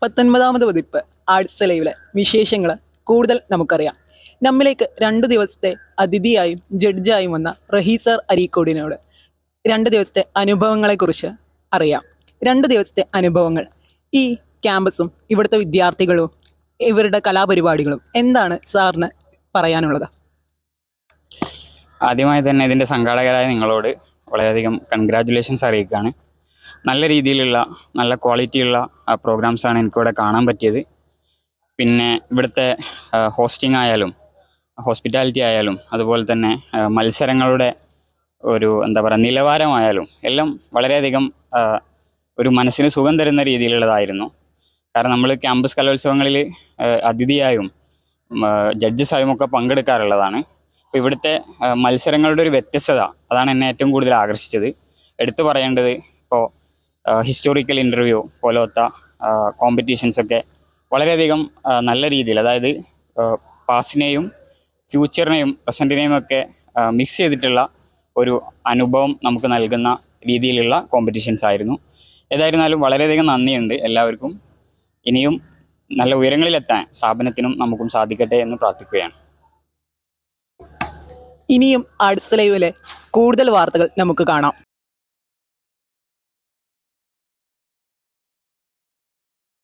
19ാമത് പതിപ്പ് ആർട്സ് ലൈവിലെ വിശേഷങ്ങൾ കൂടുതൽ നമുക്കറിയാം. നമ്മിലേക്ക് 2 ദിവസത്തെ അതിഥിയായും ജഡ്ജായും വന്ന റഹീസർ അരീക്കോടിനോട് 2 ദിവസത്തെ അനുഭവങ്ങളെക്കുറിച്ച് അറിയാം. 2 ദിവസത്തെ അനുഭവങ്ങൾ, ഈ ക്യാമ്പസും ഇവിടുത്തെ വിദ്യാർത്ഥികളും ഇവരുടെ കലാപരിപാടികളും എന്താണ് സാറിന് പറയാനുള്ളത്? ആദ്യമായി തന്നെ ഇതിൻ്റെ സംഘാടകരായ നിങ്ങളോട് വളരെയധികം കൺഗ്രാജുലേഷൻസ് അറിയിക്കുകയാണ്. നല്ല രീതിയിലുള്ള നല്ല ക്വാളിറ്റിയുള്ള പ്രോഗ്രാംസാണ് എനിക്കിവിടെ കാണാൻ പറ്റിയത്. പിന്നെ ഇവിടുത്തെ ഹോസ്റ്റിംഗ് ആയാലും ഹോസ്പിറ്റാലിറ്റി ആയാലും അതുപോലെ തന്നെ മത്സരങ്ങളുടെ ഒരു നിലവാരമായാലും എല്ലാം വളരെയധികം ഒരു മനസ്സിന് സുഖം തരുന്ന രീതിയിലുള്ളതായിരുന്നു. കാരണം നമ്മൾ ക്യാമ്പസ് കലോത്സവങ്ങളിൽ അതിഥിയായും ജഡ്ജസായും ഒക്കെ പങ്കെടുക്കാറുള്ളതാണ്. അപ്പോൾ ഇവിടുത്തെ മത്സരങ്ങളുടെ ഒരു വ്യത്യസ്തത അതാണ് എന്നെ ഏറ്റവും കൂടുതൽ ആകർഷിച്ചത്. എടുത്തു പറയേണ്ടത് ഇപ്പോൾ ഹിസ്റ്റോറിക്കൽ ഇൻ്റർവ്യൂ പോലത്തെ കോമ്പറ്റീഷൻസൊക്കെ വളരെയധികം നല്ല രീതിയിൽ, അതായത് പാസ്റ്റിനെയും ഫ്യൂച്ചറിനെയും പ്രസൻറ്റിനെയും ഒക്കെ മിക്സ് ചെയ്തിട്ടുള്ള ഒരു അനുഭവം നമുക്ക് നൽകുന്ന രീതിയിലുള്ള കോമ്പറ്റീഷൻസ് ആയിരുന്നു. ഏതായിരുന്നാലും വളരെയധികം നന്ദിയുണ്ട് എല്ലാവർക്കും. ഇനിയും നല്ല ഉയരങ്ങളിലെത്താൻ സ്ഥാപനത്തിനും നമുക്കും സാധിക്കട്ടെ എന്ന് പ്രാർത്ഥിക്കുകയാണ്. ഇനിയും ആർട്സ് ലൈവിലെ കൂടുതൽ വാർത്തകൾ നമുക്ക് കാണാം.